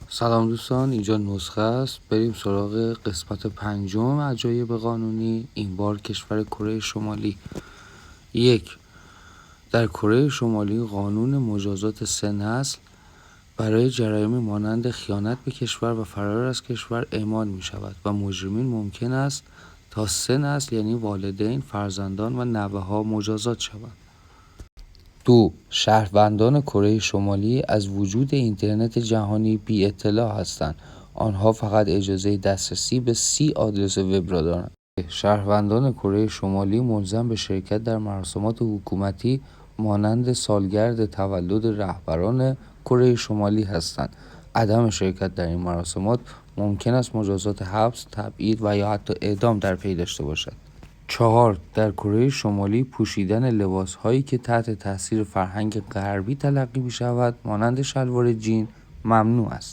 سلام دوستان، اینجا نسخه است. بریم سراغ قسمت 5 عجایب قانونی. این بار کشور کره شمالی. 1. در کره شمالی قانون مجازات 3 نسل برای جرایم مانند خیانت به کشور و فرار از کشور اعمال می شود و مجرمین ممکن است تا 3 نسل یعنی والدین، فرزندان و نوه ها مجازات شوند. 2. شهروندان کره شمالی از وجود اینترنت جهانی بی اطلاع هستند. آنها فقط اجازه دسترسی به 30 آدرس وب را دارند. شهروندان کره شمالی ملزم به شرکت در مراسمات حکومتی مانند سالگرد تولد رهبران کره شمالی هستند. عدم شرکت در این مراسمات ممکن است مجازات حبس، تبعید و یا حتی اعدام در پی داشته باشد. 4. در کره شمالی پوشیدن لباس‌هایی که تحت تاثیر فرهنگ غربی تلقی می‌شود مانند شلوار جین ممنوع است.